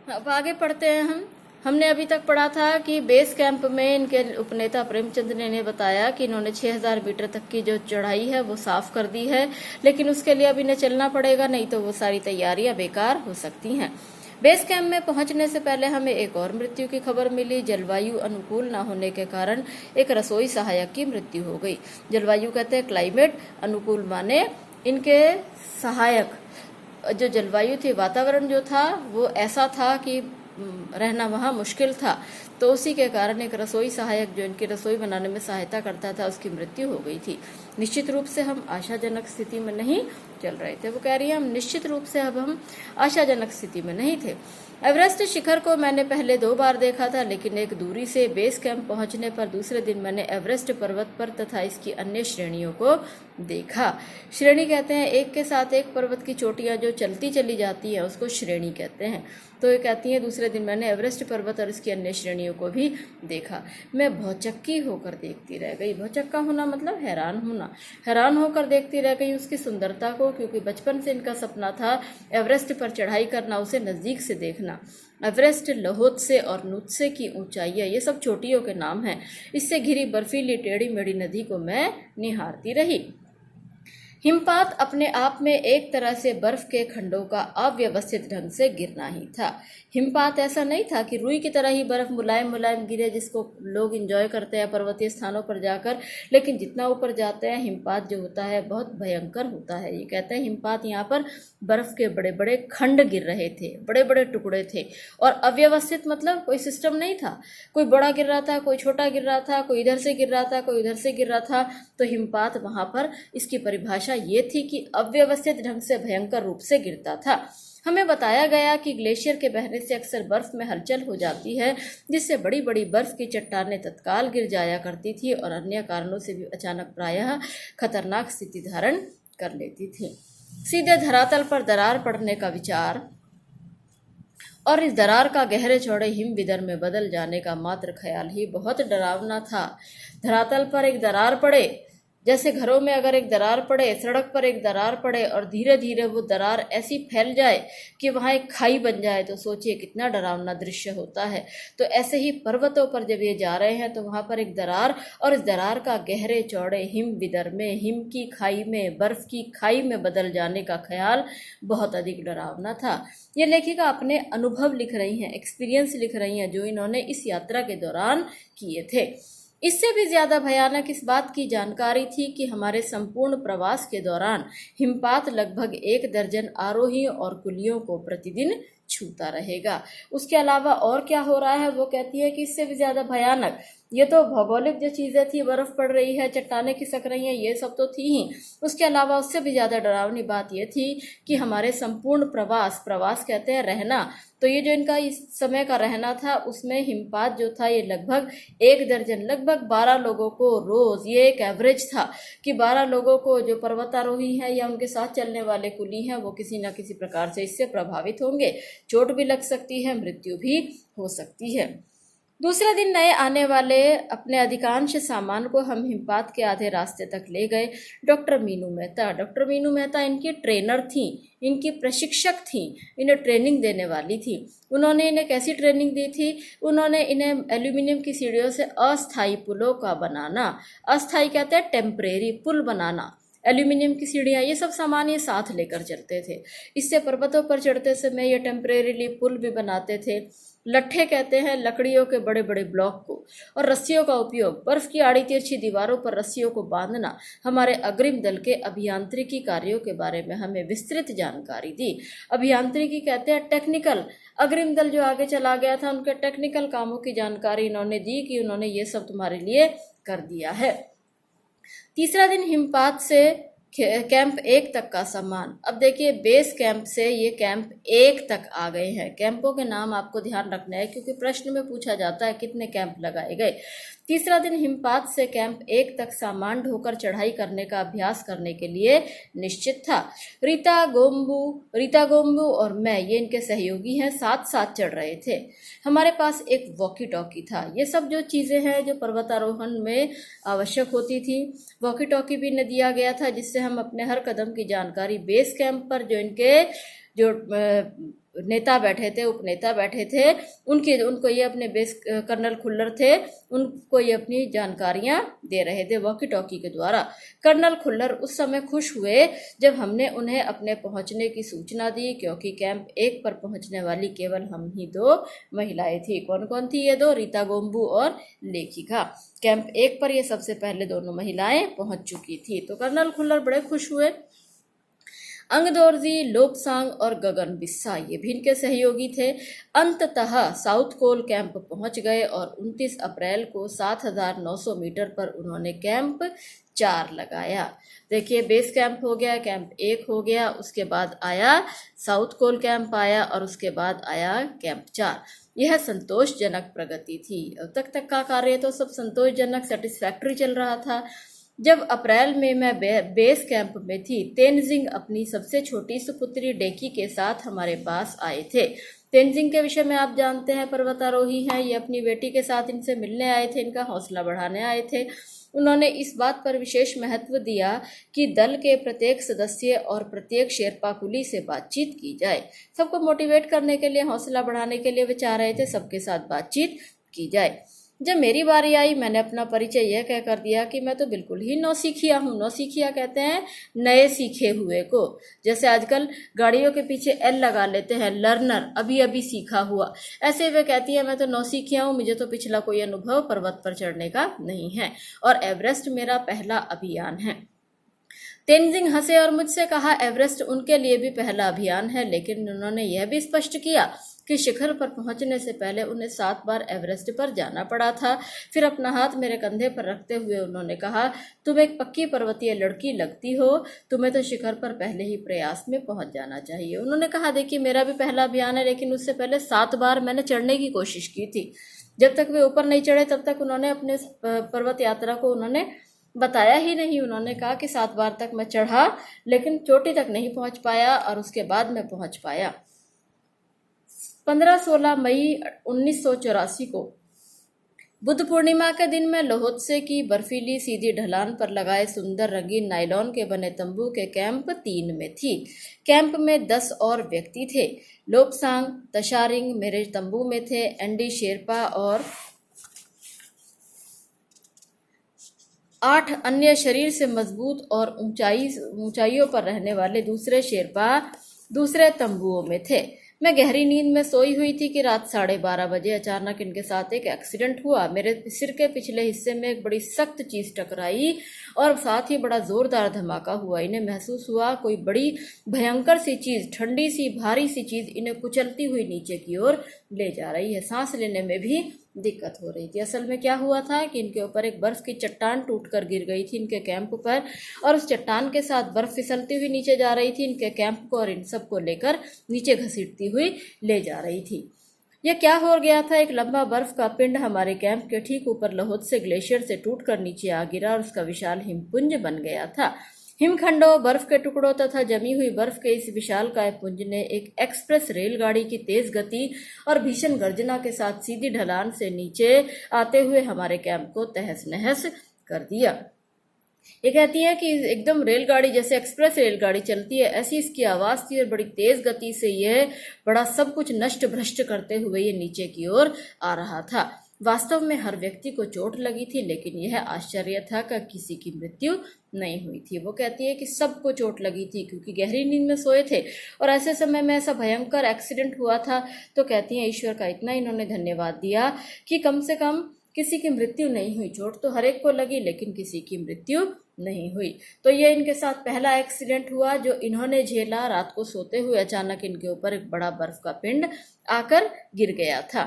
अब आगे पढ़ते हैं हमने अभी तक पढ़ा था कि बेस कैंप में इनके उपनेता प्रेमचंद ने इन्हें बताया कि इन्होंने 6000 मीटर तक की जो चढ़ाई है वो साफ कर दी है, लेकिन उसके लिए अब इन्हें चलना पड़ेगा, नहीं तो वो सारी तैयारियां बेकार हो सकती हैं। बेस कैंप में पहुंचने से पहले हमें एक और मृत्यु की खबर मिली। जलवायु अनुकूल न होने के कारण एक रसोई सहायक की मृत्यु हो गई। जलवायु कहते हैं क्लाइमेट, अनुकूल माने इनके सहायक जो जलवायु थी, वातावरण जो था वो ऐसा था कि रहना वहाँ मुश्किल था, तो उसी के कारण एक रसोई सहायक जो इनकी रसोई बनाने में सहायता करता था उसकी मृत्यु हो गई थी। निश्चित रूप से हम आशाजनक स्थिति में नहीं चल रहे थे। वो कह रही है हम निश्चित रूप से अब हम आशाजनक स्थिति में नहीं थे। एवरेस्ट शिखर को मैंने पहले 2 बार देखा था, लेकिन एक दूरी से बेस कैंप पहुंचने पर दूसरे दिन मैंने एवरेस्ट पर्वत पर तथा इसकी अन्य श्रेणियों को देखा। श्रेणी कहते हैं एक के साथ एक पर्वत की चोटियां जो चलती चली जाती है उसको श्रेणी कहते हैं। तो ये कहती है दूसरे दिन मैंने एवरेस्ट पर्वत और इसकी अन्य श्रेणियों को भी देखा। मैं भौचक्की होकर देखती रह गई। भौचक्का होना मतलब हैरान होना। हैरान होकर देखती रह गई उसकी सुंदरता को, क्योंकि बचपन से इनका सपना था एवरेस्ट पर चढ़ाई करना, उसे नज़दीक से देखना। एवरेस्ट, लहोत्से और नुत्से की ऊंचाइयां, ये सब चोटियों के नाम हैं। इससे घिरी बर्फीली टेढ़ी मेढ़ी नदी को मैं निहारती रही। हिमपात अपने आप में एक तरह से बर्फ के खंडों का अव्यवस्थित ढंग से गिरना ही था। हिमपात ऐसा नहीं था कि रुई की तरह ही बर्फ मुलायम मुलायम गिरे जिसको लोग एंजॉय करते हैं पर्वतीय स्थानों पर जाकर, लेकिन जितना ऊपर जाते हैं हिमपात जो होता है बहुत भयंकर होता है। ये कहते हैं हिमपात यहाँ पर बर्फ के बड़े बड़े खंड गिर रहे थे, बड़े बड़े टुकड़े थे, और अव्यवस्थित मतलब कोई सिस्टम नहीं था। कोई बड़ा गिर रहा था, कोई छोटा गिर रहा था, कोई इधर से गिर रहा था, कोई उधर से गिर रहा था। तो हिमपात वहां पर इसकी परिभाषा ये थी कि अव्यवस्थित ढंग से भयंकर रूप से गिरता था। हमें बताया गया कि ग्लेशियर के बहने से अक्सर बर्फ में हलचल हो जाती है, जिससे बड़ी बड़ी बर्फ की चट्टानें तत्काल गिर जाया करती थी और अन्य कारणों से भी अचानक प्रायः खतरनाक स्थिति धारण कर लेती थी। सीधे धरातल पर दरार पड़ने का विचार और इस दरार का गहरे चौड़े हिम विदर में बदल जाने का मात्र ख्याल ही बहुत डरावना था। धरातल पर एक दरार पड़े, जैसे घरों में अगर एक दरार पड़े, सड़क पर एक दरार पड़े और धीरे धीरे वो दरार ऐसी फैल जाए कि वहाँ एक खाई बन जाए, तो सोचिए कितना डरावना दृश्य होता है। तो ऐसे ही पर्वतों पर जब ये जा रहे हैं तो वहाँ पर एक दरार, और इस दरार का गहरे चौड़े हिम विदर में, हिम की खाई में, बर्फ की खाई में बदल जाने का ख्याल बहुत अधिक डरावना था। ये लेखिका अपने अनुभव लिख रही हैं, एक्सपीरियंस लिख रही हैं जो इन्होंने इस यात्रा के दौरान किए थे। इससे भी ज्यादा भयानक इस बात की जानकारी थी कि हमारे संपूर्ण प्रवास के दौरान हिमपात लगभग 1 दर्जन आरोहियों और कुलियों को प्रतिदिन छूता रहेगा। उसके अलावा और क्या हो रहा है वो कहती है कि इससे भी ज्यादा भयानक, ये तो भौगोलिक जो चीजें थी, बर्फ पड़ रही है, चट्टानें खिसक रही हैं, ये सब तो थी ही। उसके अलावा उससे भी ज्यादा डरावनी बात ये थी कि हमारे संपूर्ण प्रवास कहते हैं रहना, तो ये जो इनका इस समय का रहना था उसमें हिमपात जो था ये लगभग 1 दर्जन, लगभग 12 लोगों को रोज, ये एक एवरेज था कि 12 लोगों को जो पर्वतारोही हैं या उनके साथ चलने वाले कुली हैं वो किसी न किसी प्रकार से इससे प्रभावित होंगे। चोट भी लग सकती है, मृत्यु भी हो सकती है। दूसरे दिन नए आने वाले अपने अधिकांश सामान को हम हिमपात के आधे रास्ते तक ले गए। डॉक्टर मीनू मेहता इनकी ट्रेनर थी, इनकी प्रशिक्षक थी, इन्हें ट्रेनिंग देने वाली थी। उन्होंने इन्हें कैसी ट्रेनिंग दी थी? उन्होंने इन्हें एल्यूमिनियम की सीढ़ियों से अस्थायी पुलों का बनाना, अस्थायी कहते हैं टेम्परेरी पुल बनाना, एल्यूमिनियम की सीढ़ियाँ, ये सब सामान ये साथ लेकर चलते थे। इससे पर्वतों पर चढ़ते समय ये टेम्परेरीली पुल भी बनाते थे। लट्ठे कहते हैं लकड़ियों के बड़े बड़े ब्लॉक को, और रस्सियों का उपयोग, बर्फ की आड़ी तिरछी दीवारों पर रस्सियों को बांधना। हमारे अग्रिम दल के अभियांत्रिकी कार्यों के बारे में हमें विस्तृत जानकारी दी। अभियांत्रिकी कहते हैं टेक्निकल, अग्रिम दल जो आगे चला गया था उनके टेक्निकल कामों की जानकारी इन्होंने दी कि उन्होंने ये सब तुम्हारे लिए कर दिया है। तीसरा दिन हिमपात से कैंप 1 तक का सामान। अब देखिए बेस कैंप से ये कैंप 1 तक आ गए हैं। कैंपों के नाम आपको ध्यान रखना है क्योंकि प्रश्न में पूछा जाता है कितने कैंप लगाए गए। तीसरा दिन हिमपात से कैंप 1 तक सामान ढोकर चढ़ाई करने का अभ्यास करने के लिए निश्चित था। रीता गोम्बू और मैं, ये इनके सहयोगी हैं, साथ साथ चढ़ रहे थे। हमारे पास एक वॉकी टॉकी था। ये सब जो चीज़ें हैं जो पर्वतारोहण में आवश्यक होती थी, वॉकी टॉकी भी इन्हें दिया गया था जिससे हम अपने हर कदम की जानकारी बेस कैंप पर जो इनके जो नेता बैठे थे, उपनेता बैठे थे, उनको ये अपने बेस कर्नल खुल्लर थे, उनको ये अपनी जानकारियां दे रहे थे वॉकी टॉकी के द्वारा। कर्नल खुल्लर उस समय खुश हुए जब हमने उन्हें अपने पहुंचने की सूचना दी, क्योंकि कैंप 1 पर पहुंचने वाली केवल हम ही 2 महिलाएं थी। कौन कौन थी ये 2? रीता गोम्बू और लेखिका। कैंप 1 पर ये सबसे पहले दोनों महिलाएं पहुंच चुकी थी। तो कर्नल खुल्लर बड़े खुश हुए। अंगदोर्जी, लोपसांग और गगन बिस्सा ये भी इनके सहयोगी थे। अंततः साउथ कोल कैंप पहुंच गए और 29 अप्रैल को 7,900 मीटर पर उन्होंने कैंप 4 लगाया। देखिए, बेस कैंप हो गया, कैंप 1 हो गया, उसके बाद आया साउथ कोल कैंप आया और उसके बाद आया कैंप 4। यह संतोषजनक प्रगति थी। अब तक का कार्य तो सब संतोषजनक, सेटिस्फैक्ट्री चल रहा था। जब अप्रैल में मैं बेस कैंप में थी, तेनजिंग अपनी सबसे छोटी सुपुत्री डेकी के साथ हमारे पास आए थे। तेनजिंग के विषय में आप जानते हैं, पर्वतारोही हैं। ये अपनी बेटी के साथ इनसे मिलने आए थे, इनका हौसला बढ़ाने आए थे। उन्होंने इस बात पर विशेष महत्व दिया कि दल के प्रत्येक सदस्य और प्रत्येक शेरपा कुली से बातचीत की जाए। सबको मोटिवेट करने के लिए, हौसला बढ़ाने के लिए वे चाह रहे थे सबके साथ बातचीत की जाए। जब मेरी बारी आई, मैंने अपना परिचय यह कहकर दिया कि मैं तो बिल्कुल ही नौसिखिया हूँ। नौसिखिया कहते हैं नए सीखे हुए को। जैसे आजकल गाड़ियों के पीछे एल लगा लेते हैं, लर्नर, अभी अभी सीखा हुआ। ऐसे वे कहती है मैं तो नौसिखिया हूँ, मुझे तो पिछला कोई अनुभव पर्वत पर चढ़ने का नहीं है और एवरेस्ट मेरा पहला अभियान है। तेनजिंग हंसे और मुझसे कहा एवरेस्ट उनके लिए भी पहला अभियान है, लेकिन उन्होंने यह भी स्पष्ट किया कि शिखर पर पहुंचने से पहले उन्हें 7 बार एवरेस्ट पर जाना पड़ा था। फिर अपना हाथ मेरे कंधे पर रखते हुए उन्होंने कहा, तुम एक पक्की पर्वतीय लड़की लगती हो, तुम्हें तो शिखर पर पहले ही प्रयास में पहुंच जाना चाहिए। उन्होंने कहा, देखिए मेरा भी पहला अभियान है, लेकिन उससे पहले 7 बार मैंने चढ़ने की कोशिश की थी। जब तक वे ऊपर नहीं चढ़े तब तक उन्होंने अपने पर्वत यात्रा को उन्होंने बताया ही नहीं। उन्होंने कहा कि 7 बार तक मैं चढ़ा, लेकिन चोटी तक नहीं पहुंच पाया और उसके बाद मैं पहुंच पाया। 15-16 मई 1984 को बुद्ध पूर्णिमा के दिन मैं लोहोत्से की बर्फीली सीधी ढलान पर लगाए सुंदर रंगीन नायलॉन के बने तंबू के कैंप 3 में थी। कैंप में 10 और व्यक्ति थे। लोपसांग, तशारिंग मेरे तंबू में थे। एंडी शेरपा और 8 अन्य शरीर से मजबूत और ऊंचाइयों पर रहने वाले दूसरे शेरपा दूसरे तंबुओं में थे। मैं गहरी नींद में सोई हुई थी कि रात 12:30 बजे अचानक इनके साथ एक एक्सीडेंट हुआ। मेरे सिर के पिछले हिस्से में एक बड़ी सख्त चीज टकराई और साथ ही बड़ा जोरदार धमाका हुआ। इन्हें महसूस हुआ कोई बड़ी भयंकर सी चीज, ठंडी सी भारी सी चीज इन्हें कुचलती हुई नीचे की ओर ले जा रही है। सांस लेने में भी दिक्कत हो रही थी। असल में क्या हुआ था कि इनके ऊपर एक बर्फ की चट्टान टूटकर गिर गई थी इनके कैंप पर, और उस चट्टान के साथ बर्फ फिसलती हुई नीचे जा रही थी। इनके कैंप को और इन सबको लेकर नीचे घसीटती हुई ले जा रही थी। यह क्या हो गया था? एक लंबा बर्फ का पिंड हमारे कैंप के ठीक ऊपर लोहोत्से ग्लेशियर से टूटकर नीचे आ गिरा और उसका विशाल हिमपुंज बन गया था। हिमखंडों, बर्फ के टुकड़ों तथा जमी हुई बर्फ के इस विशालकाय पुंज ने एक एक्सप्रेस रेलगाड़ी की तेज गति और भीषण गर्जना के साथ सीधी ढलान से नीचे आते हुए हमारे कैंप को तहस नहस कर दिया। ये कहती है कि एकदम रेलगाड़ी जैसे एक्सप्रेस रेलगाड़ी चलती है, ऐसी इसकी आवाज थी और बड़ी तेज गति से यह बड़ा सब कुछ नष्ट भ्रष्ट करते हुए ये नीचे की ओर आ रहा था। वास्तव में हर व्यक्ति को चोट लगी थी, लेकिन यह आश्चर्य था कि किसी की मृत्यु नहीं हुई थी। वो कहती है कि सबको चोट लगी थी क्योंकि गहरी नींद में सोए थे और ऐसे समय में ऐसा भयंकर एक्सीडेंट हुआ था। तो कहती हैं ईश्वर का इतना इन्होंने धन्यवाद दिया कि कम से कम किसी की मृत्यु नहीं हुई। चोट तो हर एक को लगी, लेकिन किसी की मृत्यु नहीं हुई। तो ये इनके साथ पहला एक्सीडेंट हुआ जो इन्होंने झेला। रात को सोते हुए अचानक इनके ऊपर एक बड़ा बर्फ का पिंड आकर गिर गया था।